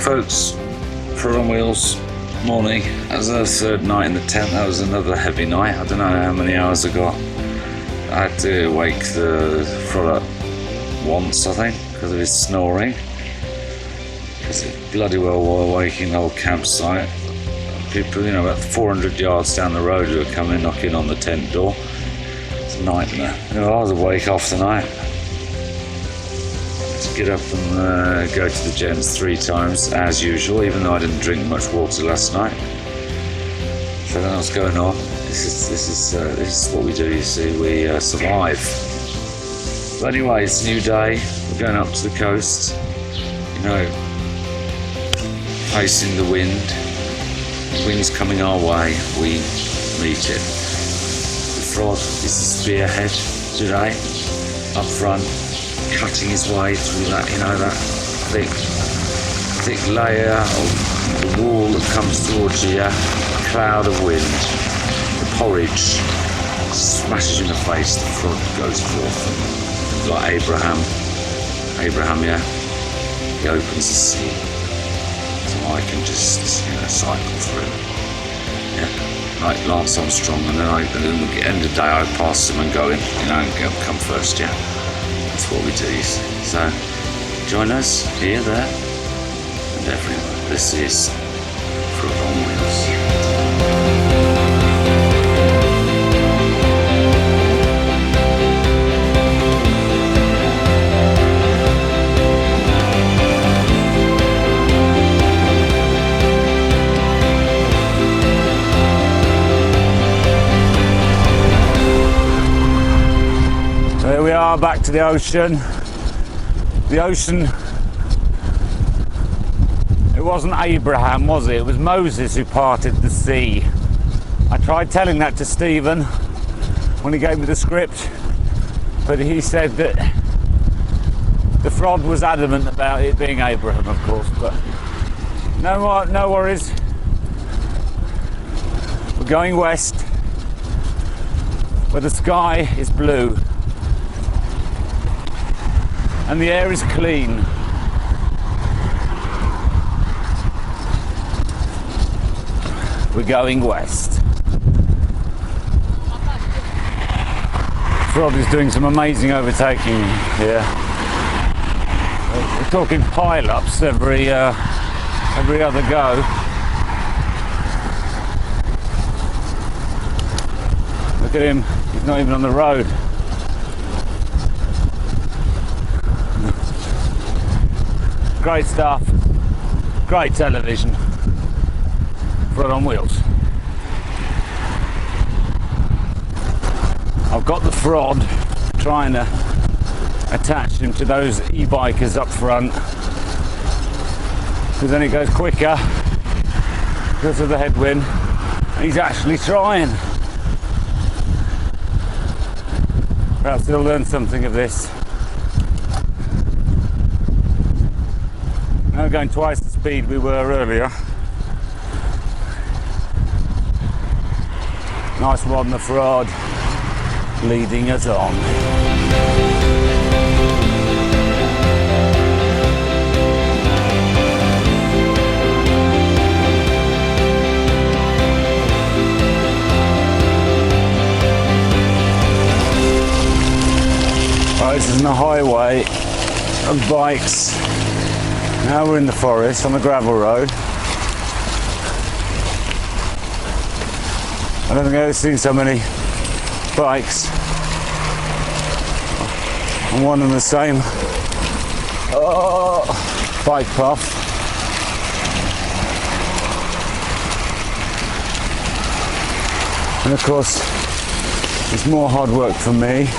folks, Frod on Wheels, morning. That was our third night in the tent. That was another heavy night. I don't know how many hours I got. I had to wake the Frod up once, I think, because of his snoring. Because it bloody well while waking the whole campsite. People, you know, about 400 yards down the road who were coming knocking on the tent door. It's a nightmare. You know, I was awake half the night. Get up and go to the gents 3 times as usual, even though I didn't drink much water last night. So then what's going on? This is what we do. You see, we survive. But anyway, it's a new day. We're going up to the coast. You know, facing the wind. The wind's coming our way. We meet it. The Frod is the spearhead today, up front, cutting his way through that, you know, that thick layer of the wall that comes towards you, a cloud of wind. The porridge smashes in the face, the Frod goes forth. Like Abraham, yeah, he opens the sea, so I can just, you know, cycle through. Yeah, like Lance Armstrong, and then at the end of the day I pass him and go in, you know, and come first, yeah. That's what we do. So join us here, there, and everywhere. This is Frod on Wheels. So here we are, back to the ocean. The ocean, it wasn't Abraham, was it? It was Moses who parted the sea. I tried telling that to Stephen when he gave me the script, but he said that the Frod was adamant about it being Abraham, of course, but no worries. We're going west, where the sky is blue and the air is clean. We're going west. Frod is doing some amazing overtaking here. We're talking pile-ups every other go. Look at him, he's not even on the road. Great stuff, great television. Frod on Wheels. I've got the Frod, trying to attach him to those e-bikers up front, because then it goes quicker because of the headwind. He's actually trying. Perhaps he'll learn something of this. Now we're going twice the speed we were earlier. Nice one, the Frod, leading us on. Right, this is on a highway of bikes. Now we're in the forest on the gravel road. I don't think I've ever seen so many bikes on one and the same bike path. And of course, it's more hard work for me.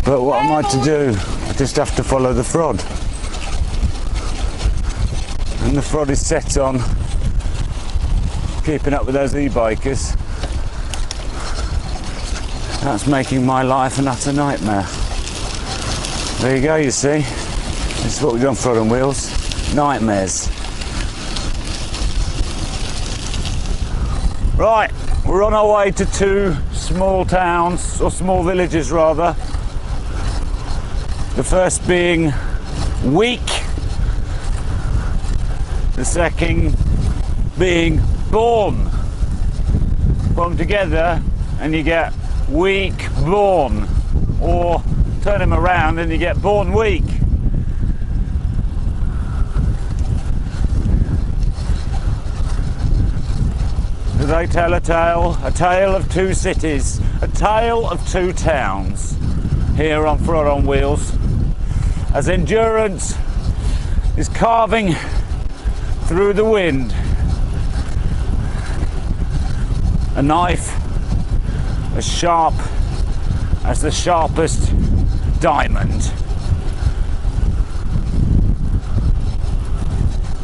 But what am I to do? I just have to follow the Frod. And the Frod is set on keeping up with those e-bikers. That's making my life an utter nightmare. There you go, you see. This is what we do on Frod on Wheels. Nightmares. Right, we're on our way to 2 small towns, or small villages rather. The first being weak, the second being born. Put them together and you get weak born, or turn them around and you get born weak. They tell a tale of two cities, a tale of two towns, here on Frod on Wheels, as endurance is carving through the wind. A knife as sharp as the sharpest diamond.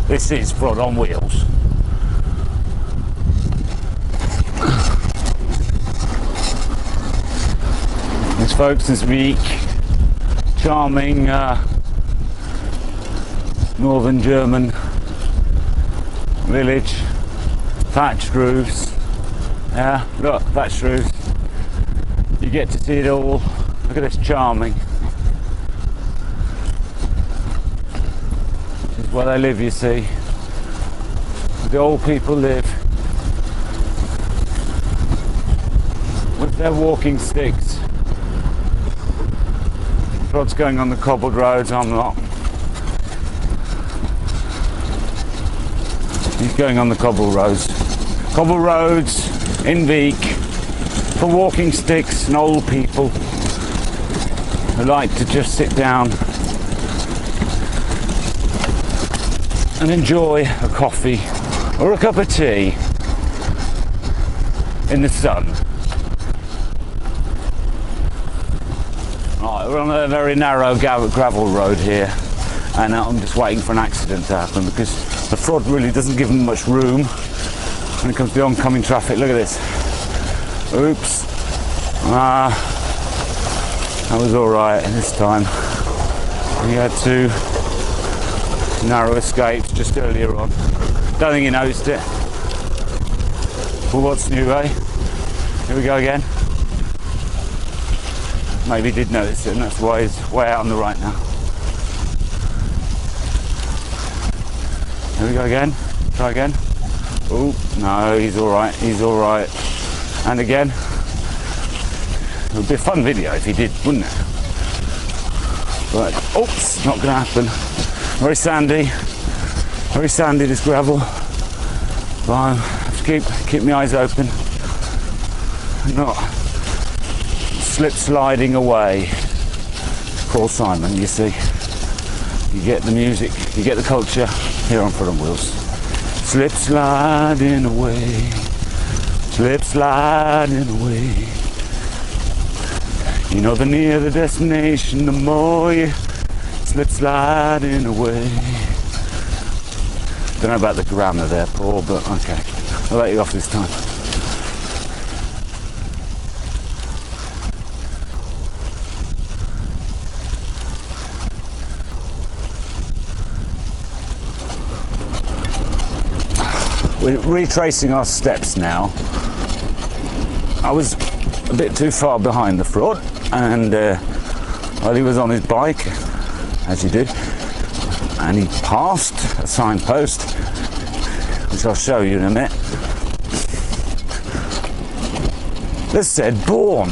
This is Frod on Wheels. This, folks, is weak, charming northern German village, thatched roofs. Yeah, look, thatched roofs. You get to see it all. Look at this, charming. This is where they live, you see. The old people live with their walking sticks. Rod's going on the cobbled roads, I'm not. He's going on the cobbled roads. Cobbled roads in Vik for walking sticks and old people who like to just sit down and enjoy a coffee or a cup of tea in the sun. Right, we're on a very narrow gravel road here, and I'm just waiting for an accident to happen because the Frod really doesn't give them much room when it comes to the oncoming traffic. Look at this. Oops. That was alright this time. We had two narrow escapes just earlier on. Don't think he noticed it. Well, what's new, eh? Here we go again. Maybe he did notice it, and that's why he's way out on the right now. Here we go again. Try again. Oh, no, he's alright. He's alright. And again. It would be a fun video if he did, wouldn't it? But, oops, not going to happen. Very sandy. Very sandy, this gravel. But I have to keep my eyes open. Not slip sliding away. Paul Simon, you see. You get the music, you get the culture here on Frod on Wheels. Slip sliding away. Slip sliding away. You know, the nearer the destination, the more you slip sliding away. Don't know about the grammar there, Paul, but okay. I'll let you off this time. We're retracing our steps now. I was a bit too far behind the Frod, and while he was on his bike, as you do, and he passed a signpost, which I'll show you in a minute, that said born.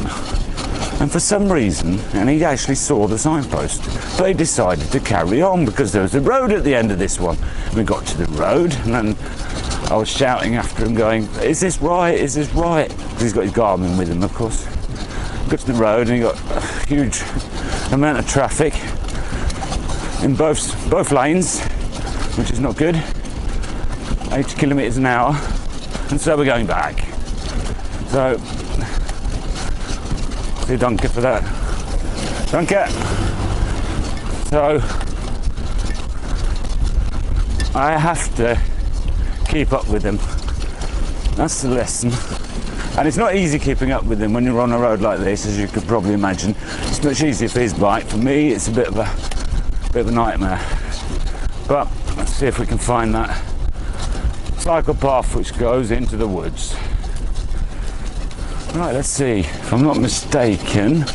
And for some reason, and he actually saw the signpost, but he decided to carry on because there was a road at the end of this one. We got to the road, and then I was shouting after him going, is this right, is this right? Because he's got his Garmin with him, of course. Got to the road and he got a huge amount of traffic in both lanes, which is not good. 80 kilometres an hour, and so we're going back. So, see Dunker for that. Dunker! So, I have to keep up with him. That's the lesson. And it's not easy keeping up with him when you're on a road like this, as you could probably imagine. It's much easier for his bike. For me, it's a bit of a nightmare. But let's see if we can find that cycle path which goes into the woods. Right, let's see. If I'm not mistaken,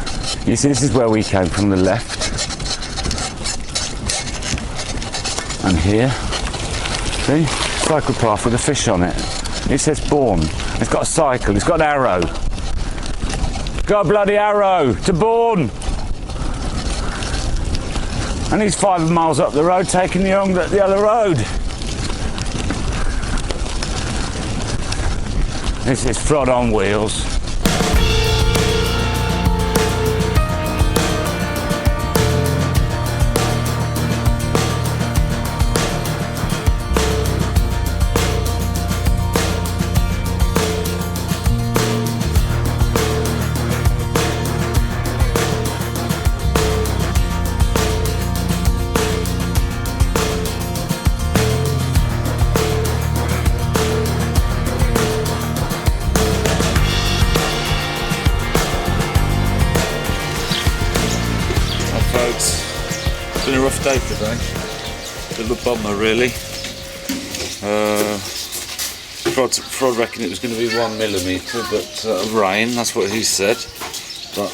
you see, this is where we came from, the left. And here, see, cycle path with a fish on it. It says Bourne. It's got a cycle, it's got an arrow. It's got a bloody arrow to Bourne. And he's 5 miles up the road taking the other road. This is Frod on wheels. It's been a rough day today. Bit of a bummer really. Frod reckoned it was going to be 1 millimetre of rain, that's what he said. But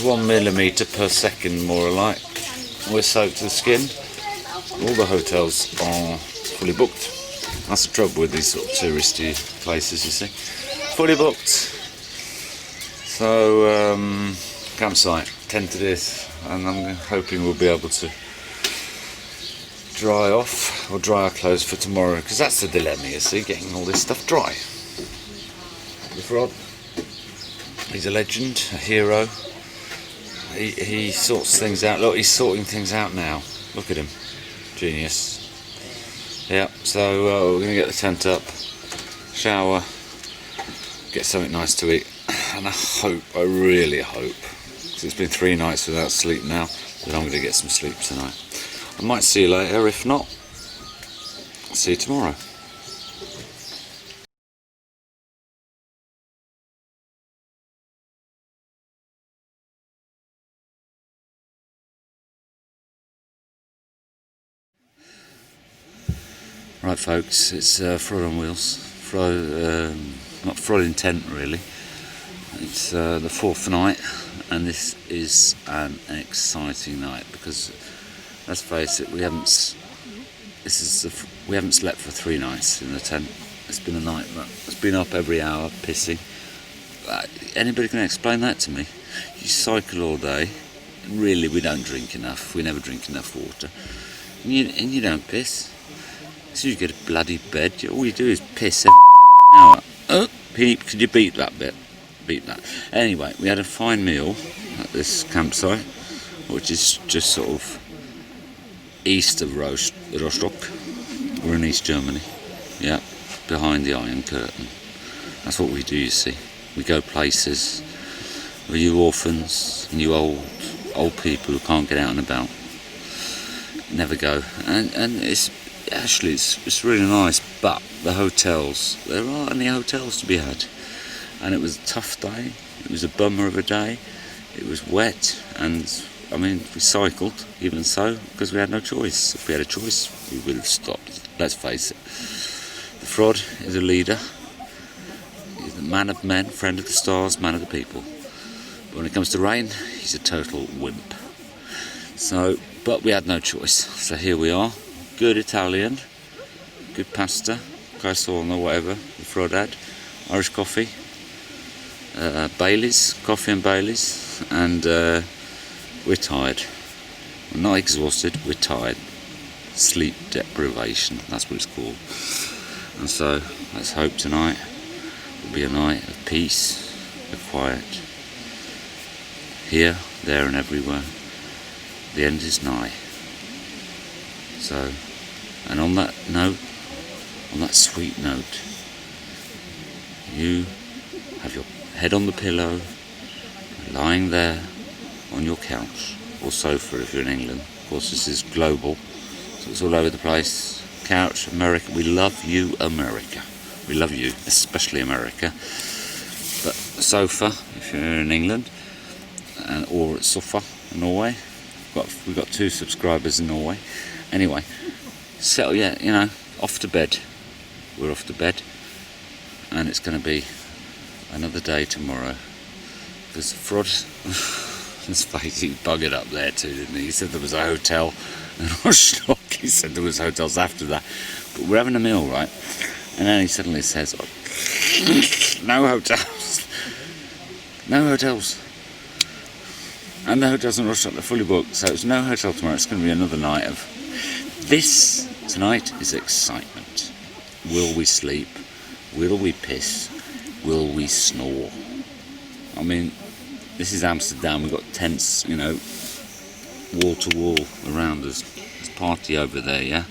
1 millimetre per second more or like. We're soaked to the skin. All the hotels are fully booked. That's the trouble with these sort of touristy places, you see. Fully booked. So campsite, tentative, and I'm hoping we'll be able to dry off or dry our clothes for tomorrow, because that's the dilemma, you see, getting all this stuff dry. The Frod, he's a legend, a hero. He sorts things out. Look, he's sorting things out now. Look at him, genius. Yeah, so we're going to get the tent up, shower, get something nice to eat, and I really hope, because it's been 3 nights without sleep now, that I'm going to get some sleep tonight. I might see you later, if not, I'll see you tomorrow. Right folks, it's Frod on wheels. Not Frod intent really. It's the 4th night, and this is an exciting night because, let's face it, we haven't slept for 3 nights in the tent. It's been a nightmare. It's been up every hour pissing. Anybody can explain that to me? You cycle all day. Really, we don't drink enough. We never drink enough water, and you don't piss. So you get a bloody bed. All you do is piss every hour. Oh, Pete, could you beat that bit? Beat that. Anyway, we had a fine meal at this campsite, which is just sort of east of Rostock. We're in East Germany. Yeah, behind the Iron Curtain. That's what we do, you see. We go places where you orphans and you old people who can't get out and about never go. And it's actually it's really nice, but the hotels, there aren't any hotels to be had, and it was a tough day. It was a bummer of a day. It was wet, and I mean, we cycled even so because we had no choice. If we had a choice, we would have stopped. Let's face it, the Frod is a leader. He's the man of men, friend of the stars, man of the people. But when it comes to rain, he's a total wimp. So, but we had no choice. So here we are. Good Italian, good pasta, casserole or whatever the Frod had, Irish coffee, Baileys, coffee and Baileys, and we're tired. We're not exhausted, we're tired. Sleep deprivation, that's what it's called. And so let's hope tonight will be a night of peace, of quiet. Here, there and everywhere. The end is nigh. So, and on that note, on that sweet note, you have your head on the pillow, lying there on your couch or sofa if you're in England. Of course, this is global, so it's all over the place. Couch, America. We love you, America. We love you, especially America. But sofa if you're in England, or sofa in Norway. We've got 2 subscribers in Norway. Anyway, so yeah, you know, off to bed. We're off to bed, and it's going to be another day tomorrow. Because Frod, his face, he buggered up there too, didn't he? He said there was a hotel And I was shocked. He said there was hotels after that. But we're having a meal, right? And then he suddenly says, no hotels. No hotels. And the hotels in Russia are fully booked, so it's no hotel tomorrow. It's going to be another night of this. Tonight is excitement. Will we sleep? Will we piss? Will we snore? I mean, this is Amsterdam. We've got tents, you know, wall to wall around us. There's a party over there, yeah?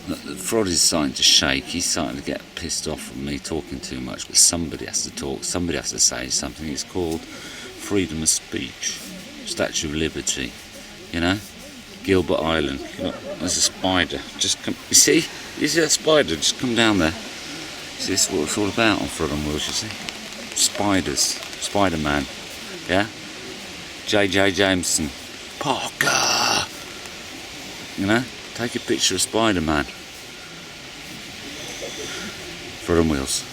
The Frod is starting to shake. He's starting to get pissed off from me talking too much, but somebody has to talk. Somebody has to say something. It's called freedom of speech. Statue of Liberty, you know? Gilbert Island. Look, there's a spider. Just come. You see that spider? Just come down there. See, this is what it's all about on Frod on Wheels, you see? Spiders. Spider-Man. Yeah? J.J. Jameson. Parker! You know? Take a picture of Spider-Man. Frod on Wheels.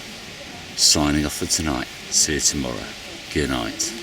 Signing off for tonight. See you tomorrow. Good night.